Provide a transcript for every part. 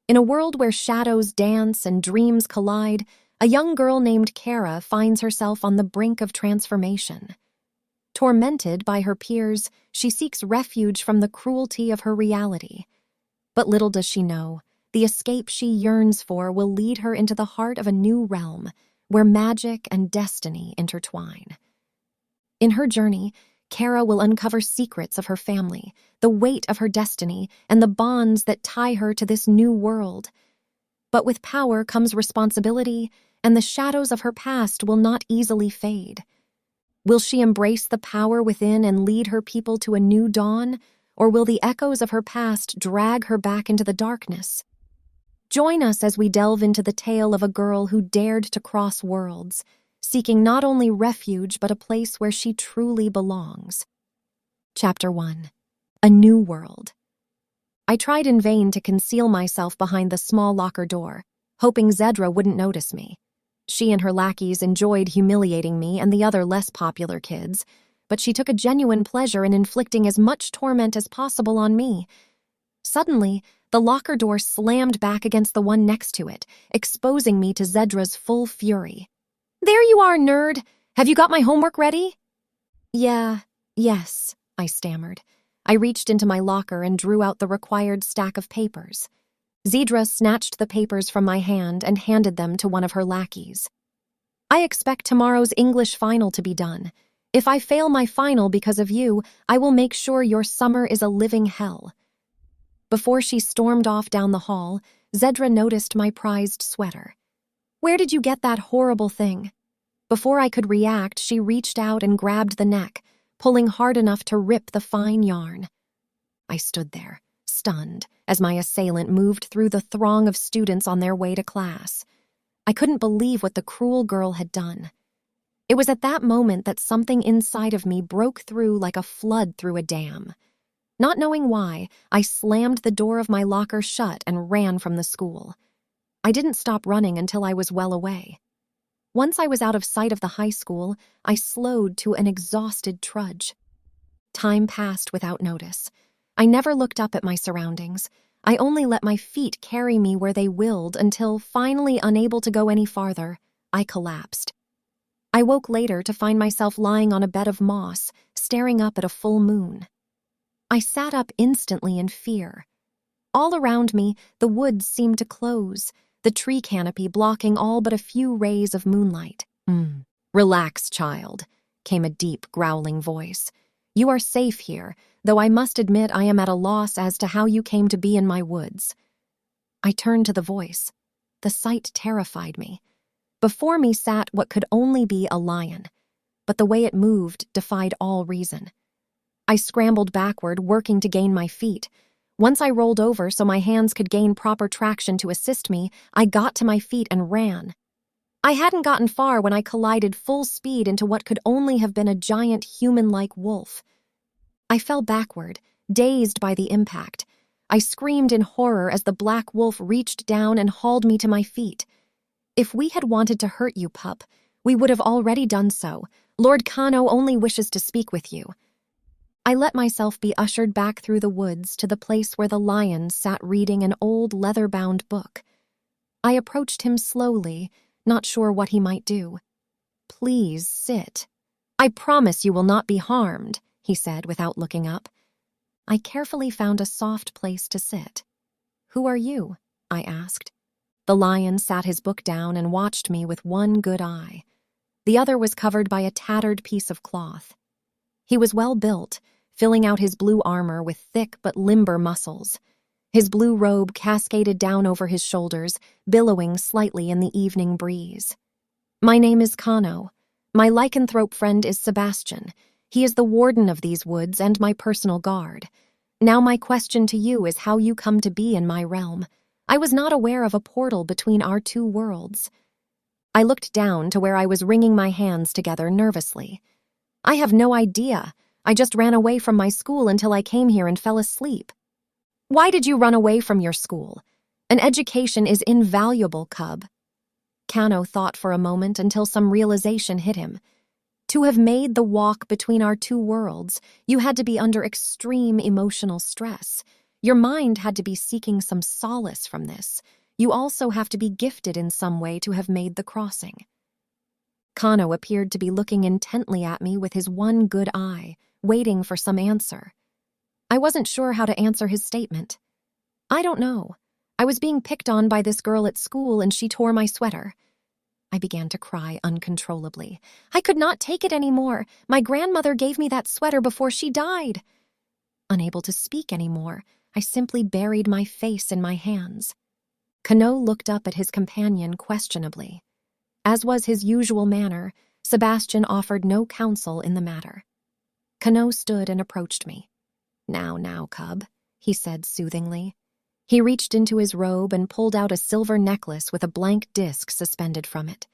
In a world where shadows dance and dreams collide, a young girl named Kara finds herself on the brink of transformation. Tormented by her peers, she seeks refuge from the cruelty of her reality. But little does she know, the escape she yearns for will lead her into the heart of a new realm where magic and destiny intertwine. In her journey, Kara will uncover secrets of her family, the weight of her destiny, and the bonds that tie her to this new world. But with power comes responsibility, and the shadows of her past will not easily fade. Will she embrace the power within and lead her people to a new dawn, or will the echoes of her past drag her back into the darkness? Join us as we delve into the tale of a girl who dared to cross worlds, seeking not only refuge but a place where she truly belongs. Chapter 1. A New World. I tried in vain to conceal myself behind the small locker door, hoping Zedra wouldn't notice me. She and her lackeys enjoyed humiliating me and the other less popular kids, but she took a genuine pleasure in inflicting as much torment as possible on me. Suddenly, the locker door slammed back against the one next to it, exposing me to Zedra's full fury. "There you are, nerd! Have you got my homework ready?" Yes, I stammered. I reached into my locker and drew out the required stack of papers. Zedra snatched the papers from my hand and handed them to one of her lackeys. "I expect tomorrow's English final to be done. If I fail my final because of you, I will make sure your summer is a living hell." Before she stormed off down the hall, Zedra noticed my prized sweater. "Where did you get that horrible thing?" Before I could react, she reached out and grabbed the neck, pulling hard enough to rip the fine yarn. I stood there, stunned, as my assailant moved through the throng of students on their way to class. I couldn't believe what the cruel girl had done. It was at that moment that something inside of me broke through like a flood through a dam. Not knowing why, I slammed the door of my locker shut and ran from the school. I didn't stop running until I was well away. Once I was out of sight of the high school, I slowed to an exhausted trudge. Time passed without notice. I never looked up at my surroundings. I only let my feet carry me where they willed until, finally unable to go any farther, I collapsed. I woke later to find myself lying on a bed of moss, staring up at a full moon. I sat up instantly in fear. All around me, the woods seemed to close, the tree canopy blocking all but a few rays of moonlight. "Relax, child," came a deep, growling voice. "You are safe here, though I must admit I am at a loss as to how you came to be in my woods." I turned to the voice. The sight terrified me. Before me sat what could only be a lion, but the way it moved defied all reason. I scrambled backward, working to gain my feet. Once I rolled over so my hands could gain proper traction to assist me, I got to my feet and ran. I hadn't gotten far when I collided full speed into what could only have been a giant human-like wolf. I fell backward, dazed by the impact. I screamed in horror as the black wolf reached down and hauled me to my feet. "If we had wanted to hurt you, pup, we would have already done so. Lord Kano only wishes to speak with you." I let myself be ushered back through the woods to the place where the lion sat reading an old leather-bound book. I approached him slowly, not sure what he might do. "Please sit. I promise you will not be harmed," he said without looking up. I carefully found a soft place to sit. "Who are you?" I asked. The lion sat his book down and watched me with one good eye. The other was covered by a tattered piece of cloth. He was well built, filling out his blue armor with thick but limber muscles. His blue robe cascaded down over his shoulders, billowing slightly in the evening breeze. "My name is Kano. My lycanthrope friend is Sebastian. He is the warden of these woods and my personal guard. Now my question to you is how you come to be in my realm. I was not aware of a portal between our two worlds." I looked down to where I was wringing my hands together nervously. "I have no idea. I just ran away from my school until I came here and fell asleep." "Why did you run away from your school? An education is invaluable, cub." Kano thought for a moment until some realization hit him. To have made the walk between our two worlds, you had to be under extreme emotional stress. Your mind had to be seeking some solace from this. You also have to be gifted in some way to have made the crossing. Kano appeared to be looking intently at me with his one good eye, waiting for some answer. I wasn't sure how to answer his statement. I don't know. I was being picked on by this girl at school and she tore my sweater. I began to cry uncontrollably. I could not take it anymore. My grandmother gave me that sweater before she died. Unable to speak anymore, I simply buried my face in my hands. Kano looked up at his companion questionably. As was his usual manner, Sebastian offered no counsel in the matter. Kano stood and approached me. Now, cub, he said soothingly. He reached into his robe and pulled out a silver necklace with a blank disc suspended from it.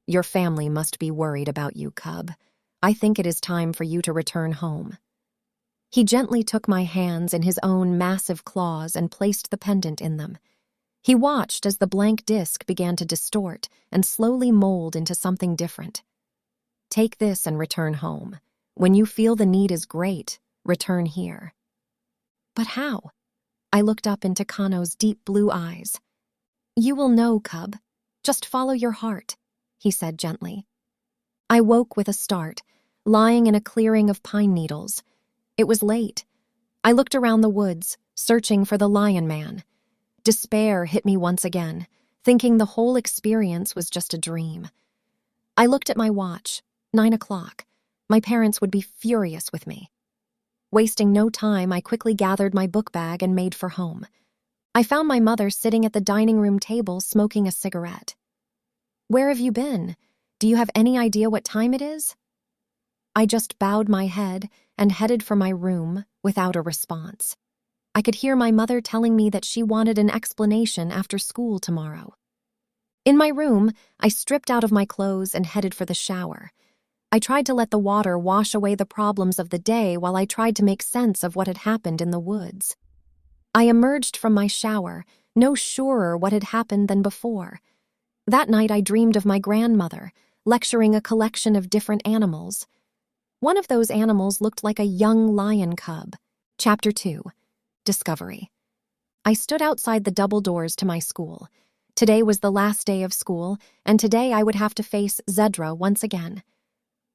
Your family must be worried about you, cub. I think it is time for you to return home. He gently took my hands in his own massive claws and placed the pendant in them. He watched as the blank disc began to distort and slowly mold into something different. Take this and return home. When you feel the need is great, return here. But how? I looked up into Kano's deep blue eyes. You will know, cub. Just follow your heart, he said gently. I woke with a start, lying in a clearing of pine needles. It was late. I looked around the woods, searching for the lion man. Despair hit me once again, thinking the whole experience was just a dream. I looked at my watch, 9 o'clock. My parents would be furious with me. Wasting no time, I quickly gathered my book bag and made for home. I found my mother sitting at the dining room table smoking a cigarette. Where have you been? Do you have any idea what time it is? I just bowed my head and headed for my room without a response. I could hear my mother telling me that she wanted an explanation after school tomorrow. In my room, I stripped out of my clothes and headed for the shower. I tried to let the water wash away the problems of the day while I tried to make sense of what had happened in the woods. I emerged from my shower, no surer what had happened than before. That night I dreamed of my grandmother, lecturing a collection of different animals. One of those animals looked like a young lion cub. Chapter 2. Discovery. I stood outside the double doors to my school. Today was the last day of school, and today I would have to face Zedra once again.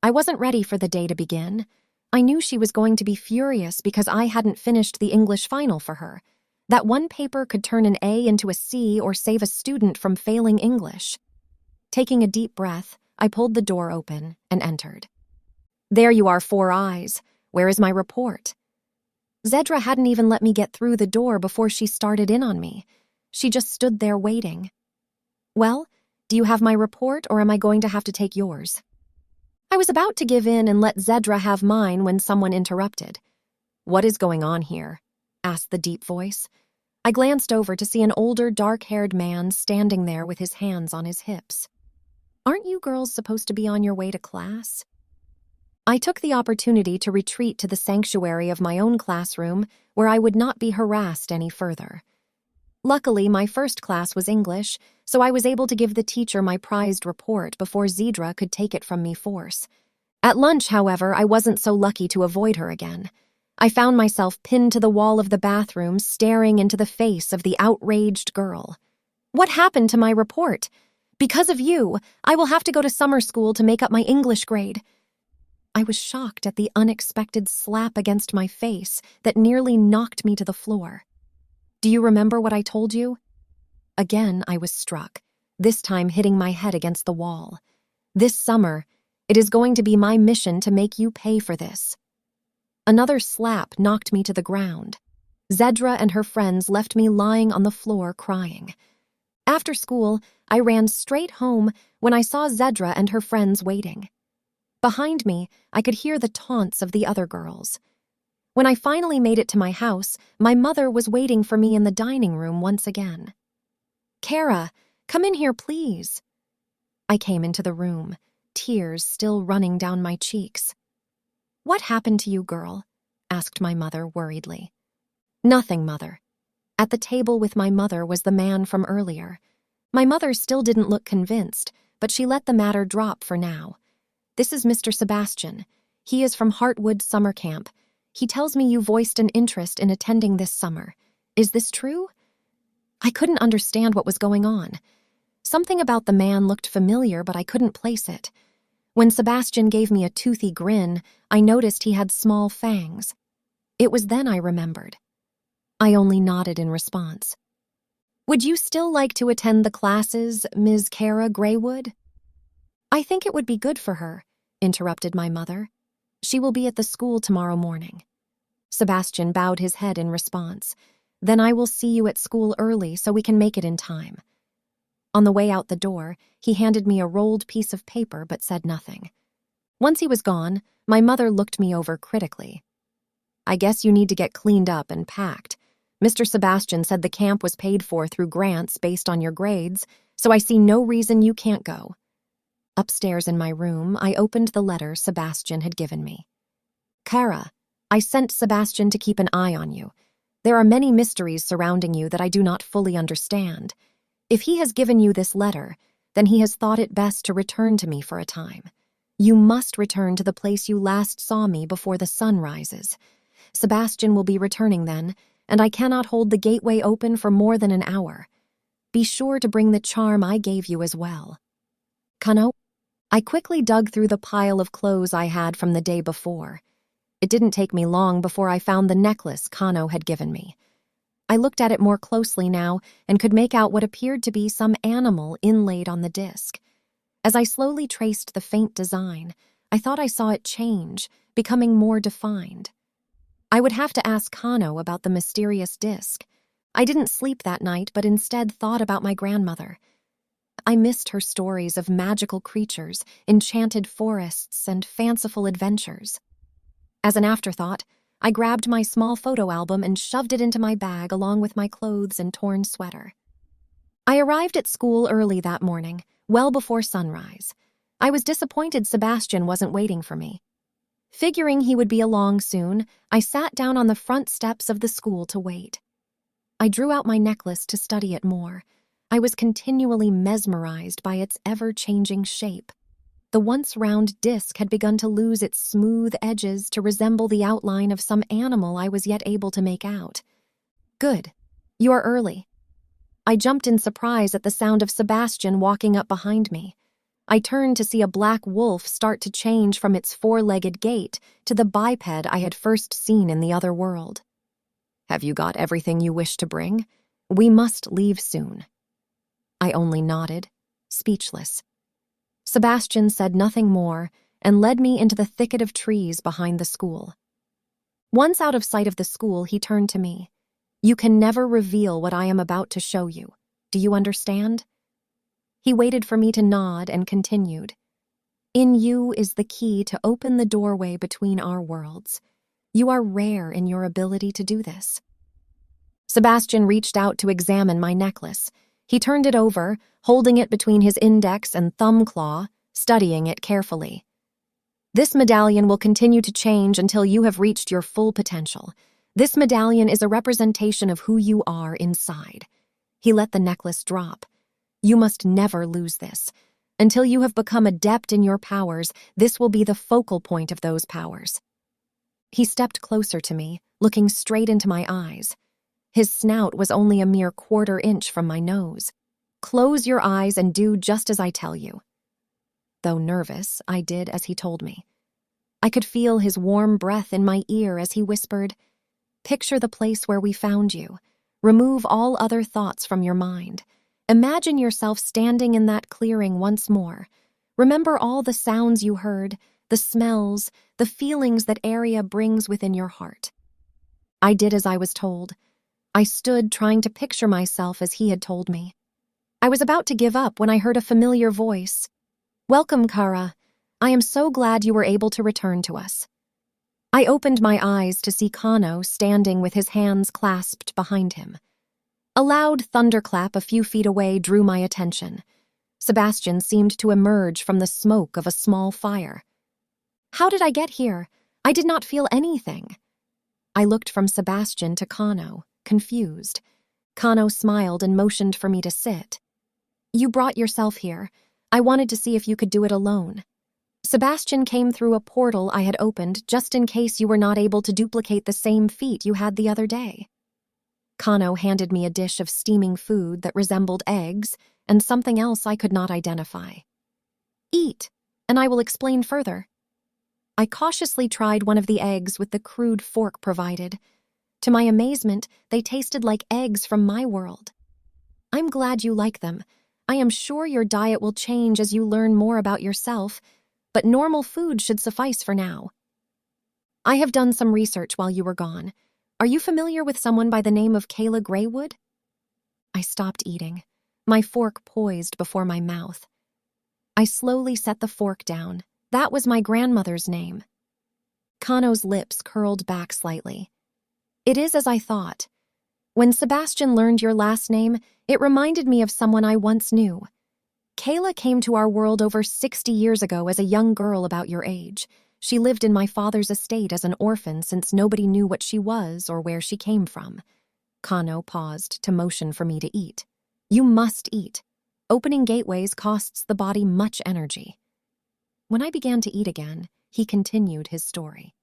I wasn't ready for the day to begin. I knew she was going to be furious because I hadn't finished the English final for her. That one paper could turn an A into a C or save a student from failing English. Taking a deep breath, I pulled the door open and entered. There you are, Four Eyes. Where is my report? Zedra hadn't even let me get through the door before she started in on me. She just stood there waiting. Well, do you have my report or am I going to have to take yours? I was about to give in and let Zedra have mine when someone interrupted. What is going on here? Asked the deep voice. I glanced over to see an older, dark-haired man standing there with his hands on his hips. Aren't you girls supposed to be on your way to class? I took the opportunity to retreat to the sanctuary of my own classroom where I would not be harassed any further. Luckily, my first class was English, so I was able to give the teacher my prized report before Zedra could take it from me force. At lunch, however, I wasn't so lucky to avoid her again. I found myself pinned to the wall of the bathroom, staring into the face of the outraged girl. What happened to my report? Because of you, I will have to go to summer school to make up my English grade. I was shocked at the unexpected slap against my face that nearly knocked me to the floor. Do you remember what I told you? Again, I was struck, this time hitting my head against the wall. This summer, it is going to be my mission to make you pay for this. Another slap knocked me to the ground. Zedra and her friends left me lying on the floor crying. After school, I ran straight home when I saw Zedra and her friends waiting. Behind me, I could hear the taunts of the other girls. When I finally made it to my house, my mother was waiting for me in the dining room once again. Kara, come in here, please. I came into the room, tears still running down my cheeks. What happened to you, girl? Asked my mother worriedly. Nothing, Mother. At the table with my mother was the man from earlier. My mother still didn't look convinced, but she let the matter drop for now. This is Mr. Sebastian. He is from Heartwood Summer Camp. He tells me you voiced an interest in attending this summer. Is this true? I couldn't understand what was going on. Something about the man looked familiar, but I couldn't place it. When Sebastian gave me a toothy grin, I noticed he had small fangs. It was then I remembered. I only nodded in response. Would you still like to attend the classes, Ms. Kara Graywood? I think it would be good for her, interrupted my mother. She will be at the school tomorrow morning. Sebastian bowed his head in response. Then I will see you at school early so we can make it in time. On the way out the door, he handed me a rolled piece of paper but said nothing. Once he was gone, my mother looked me over critically. I guess you need to get cleaned up and packed. Mr. Sebastian said the camp was paid for through grants based on your grades, so I see no reason you can't go. Upstairs in my room, I opened the letter Sebastian had given me. Kara, I sent Sebastian to keep an eye on you. There are many mysteries surrounding you that I do not fully understand. If he has given you this letter, then he has thought it best to return to me for a time. You must return to the place you last saw me before the sun rises. Sebastian will be returning then, and I cannot hold the gateway open for more than an hour. Be sure to bring the charm I gave you as well. Kano? I quickly dug through the pile of clothes I had from the day before. It didn't take me long before I found the necklace Kano had given me. I looked at it more closely now and could make out what appeared to be some animal inlaid on the disc. As I slowly traced the faint design, I thought I saw it change, becoming more defined. I would have to ask Kano about the mysterious disc. I didn't sleep that night, but instead thought about my grandmother. I missed her stories of magical creatures, enchanted forests, and fanciful adventures. As an afterthought, I grabbed my small photo album and shoved it into my bag along with my clothes and torn sweater. I arrived at school early that morning, well before sunrise. I was disappointed Sebastian wasn't waiting for me. Figuring he would be along soon, I sat down on the front steps of the school to wait. I drew out my necklace to study it more. I was continually mesmerized by its ever-changing shape. The once round disc had begun to lose its smooth edges to resemble the outline of some animal I was yet able to make out. Good. You are early. I jumped in surprise at the sound of Sebastian walking up behind me. I turned to see a black wolf start to change from its four-legged gait to the biped I had first seen in the other world. Have you got everything you wish to bring? We must leave soon. I only nodded, speechless. Sebastian said nothing more and led me into the thicket of trees behind the school. Once out of sight of the school, he turned to me. You can never reveal what I am about to show you. Do you understand? He waited for me to nod and continued. In you is the key to open the doorway between our worlds. You are rare in your ability to do this. Sebastian reached out to examine my necklace. He turned it over, holding it between his index and thumb claw, studying it carefully. This medallion will continue to change until you have reached your full potential. This medallion is a representation of who you are inside. He let the necklace drop. You must never lose this. Until you have become adept in your powers, this will be the focal point of those powers. He stepped closer to me, looking straight into my eyes. His snout was only a mere quarter-inch from my nose. Close your eyes and do just as I tell you. Though nervous, I did as he told me. I could feel his warm breath in my ear as he whispered, Picture the place where we found you. Remove all other thoughts from your mind. Imagine yourself standing in that clearing once more. Remember all the sounds you heard, the smells, the feelings that area brings within your heart. I did as I was told. I stood trying to picture myself as he had told me. I was about to give up when I heard a familiar voice. Welcome, Kara. I am so glad you were able to return to us. I opened my eyes to see Kano standing with his hands clasped behind him. A loud thunderclap a few feet away drew my attention. Sebastian seemed to emerge from the smoke of a small fire. How did I get here? I did not feel anything. I looked from Sebastian to Kano, confused. Kano smiled and motioned for me to sit. You brought yourself here. I wanted to see if you could do it alone. Sebastian came through a portal I had opened just in case you were not able to duplicate the same feat you had the other day. Kano handed me a dish of steaming food that resembled eggs and something else I could not identify. Eat, and I will explain further. I cautiously tried one of the eggs with the crude fork provided. To my amazement, they tasted like eggs from my world. I'm glad you like them. I am sure your diet will change as you learn more about yourself, but normal food should suffice for now. I have done some research while you were gone. Are you familiar with someone by the name of Kayla Greywood? I stopped eating, my fork poised before my mouth. I slowly set the fork down. That was my grandmother's name. Kano's lips curled back slightly. It is as I thought. When Sebastian learned your last name, it reminded me of someone I once knew. Kayla came to our world over 60 years ago as a young girl about your age. She lived in my father's estate as an orphan since nobody knew what she was or where she came from. Kano paused to motion for me to eat. You must eat. Opening gateways costs the body much energy. When I began to eat again, he continued his story.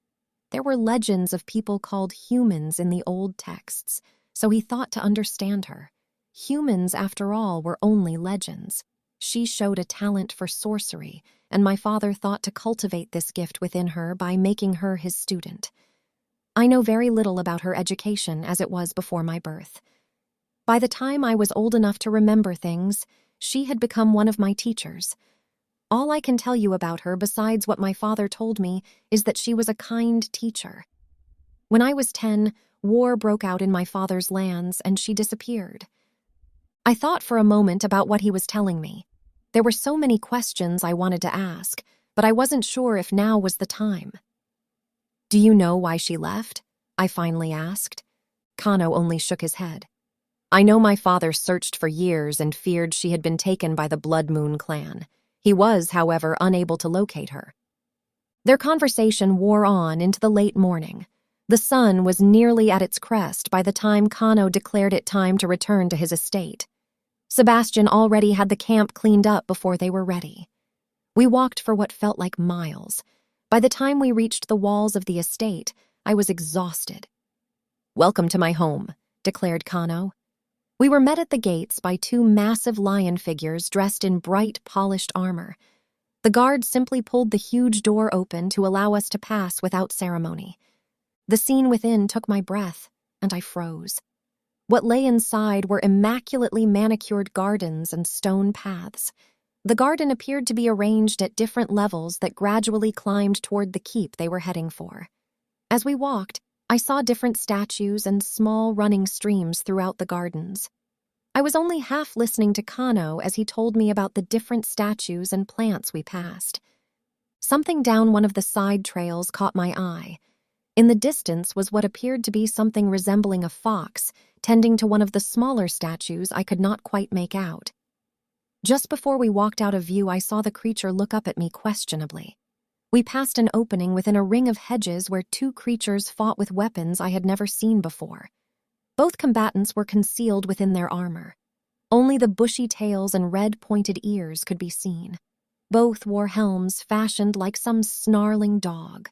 There were legends of people called humans in the old texts, so he thought to understand her. Humans, after all, were only legends. She showed a talent for sorcery, and my father thought to cultivate this gift within her by making her his student. I know very little about her education as it was before my birth. By the time I was old enough to remember things, she had become one of my teachers. All I can tell you about her besides what my father told me is that she was a kind teacher. When I was 10, war broke out in my father's lands and she disappeared. I thought for a moment about what he was telling me. There were so many questions I wanted to ask, but I wasn't sure if now was the time. Do you know why she left? I finally asked. Kano only shook his head. I know my father searched for years and feared she had been taken by the Blood Moon clan. He was, however, unable to locate her. Their conversation wore on into the late morning. The sun was nearly at its crest by the time Kano declared it time to return to his estate. Sebastian already had the camp cleaned up before they were ready. We walked for what felt like miles. By the time we reached the walls of the estate, I was exhausted. Welcome to my home, declared Kano. We were met at the gates by two massive lion figures dressed in bright, polished armor. The guards simply pulled the huge door open to allow us to pass without ceremony. The scene within took my breath, and I froze. What lay inside were immaculately manicured gardens and stone paths. The garden appeared to be arranged at different levels that gradually climbed toward the keep they were heading for. As we walked, I saw different statues and small running streams throughout the gardens. I was only half listening to Kano as he told me about the different statues and plants we passed. Something down one of the side trails caught my eye. In the distance was what appeared to be something resembling a fox, tending to one of the smaller statues I could not quite make out. Just before we walked out of view, I saw the creature look up at me questionably. We passed an opening within a ring of hedges where two creatures fought with weapons I had never seen before. Both combatants were concealed within their armor. Only the bushy tails and red pointed ears could be seen. Both wore helms fashioned like some snarling dog.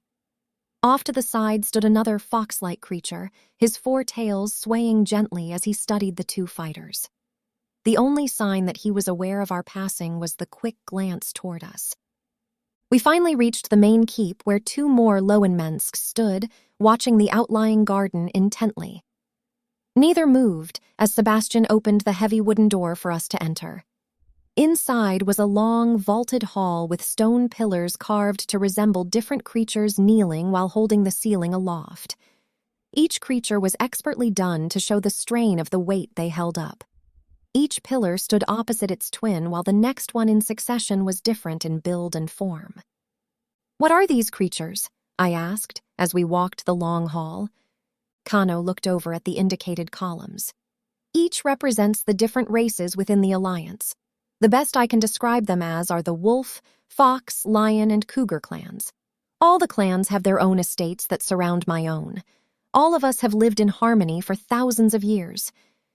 Off to the side stood another fox-like creature, his four tails swaying gently as he studied the two fighters. The only sign that he was aware of our passing was the quick glance toward us. We finally reached the main keep where two more Lowenmensk stood, watching the outlying garden intently. Neither moved as Sebastian opened the heavy wooden door for us to enter. Inside was a long, vaulted hall with stone pillars carved to resemble different creatures kneeling while holding the ceiling aloft. Each creature was expertly done to show the strain of the weight they held up. Each pillar stood opposite its twin, while the next one in succession was different in build and form. "What are these creatures?" I asked as we walked the long hall. Kano looked over at the indicated columns. Each represents the different races within the Alliance. The best I can describe them as are the wolf, fox, lion, and cougar clans. All the clans have their own estates that surround my own. All of us have lived in harmony for thousands of years.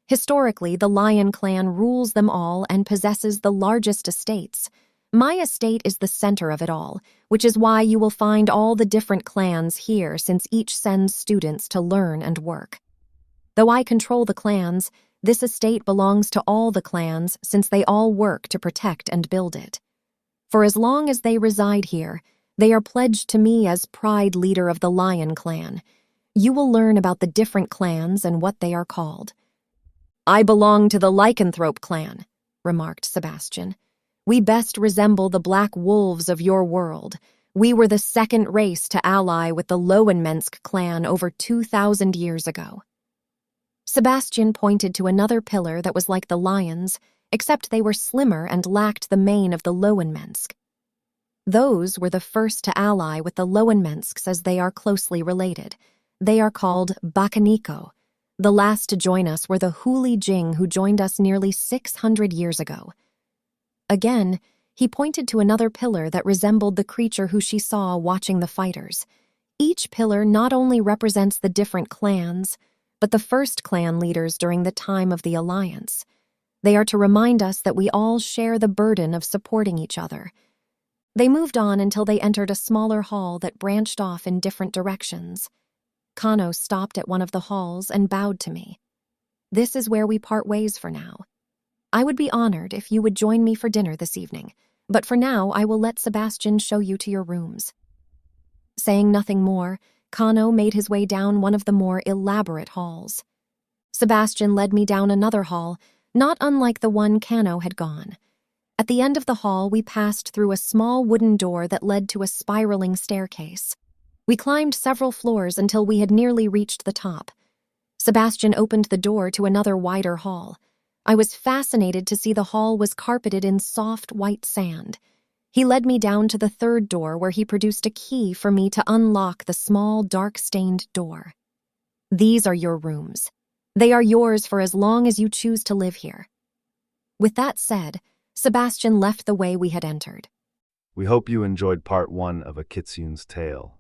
Historically, the lion clan rules them all and possesses the largest estates. My estate is the center of it all, which is why you will find all the different clans here since each sends students to learn and work. Though I control the clans, this estate belongs to all the clans since they all work to protect and build it. For as long as they reside here, they are pledged to me as pride leader of the Lion clan. You will learn about the different clans and what they are called. I belong to the Lycanthrope clan, remarked Sebastian. We best resemble the black wolves of your world. We were the second race to ally with the Lowenmensk clan over 2,000 years ago. Sebastian pointed to another pillar that was like the lions, except they were slimmer and lacked the mane of the Lowenmensk. Those were the first to ally with the Lowenmensks as they are closely related. They are called Bakaniko. The last to join us were the Huli Jing who joined us nearly 600 years ago. Again, he pointed to another pillar that resembled the creature who she saw watching the fighters. Each pillar not only represents the different clans, but the first clan leaders during the time of the alliance. They are to remind us that we all share the burden of supporting each other. They moved on until they entered a smaller hall that branched off in different directions. Kano stopped at one of the halls and bowed to me. This is where we part ways for now. I would be honored if you would join me for dinner this evening, but for now I will let Sebastian show you to your rooms. Saying nothing more, Kano made his way down one of the more elaborate halls. Sebastian led me down another hall, not unlike the one Kano had gone. At the end of the hall, we passed through a small wooden door that led to a spiraling staircase. We climbed several floors until we had nearly reached the top. Sebastian opened the door to another wider hall. I was fascinated to see the hall was carpeted in soft white sand. He led me down to the third door where he produced a key for me to unlock the small, dark-stained door. These are your rooms. They are yours for as long as you choose to live here. With that said, Sebastian left the way we had entered. We hope you enjoyed part 1 of A Kitsune's Tale.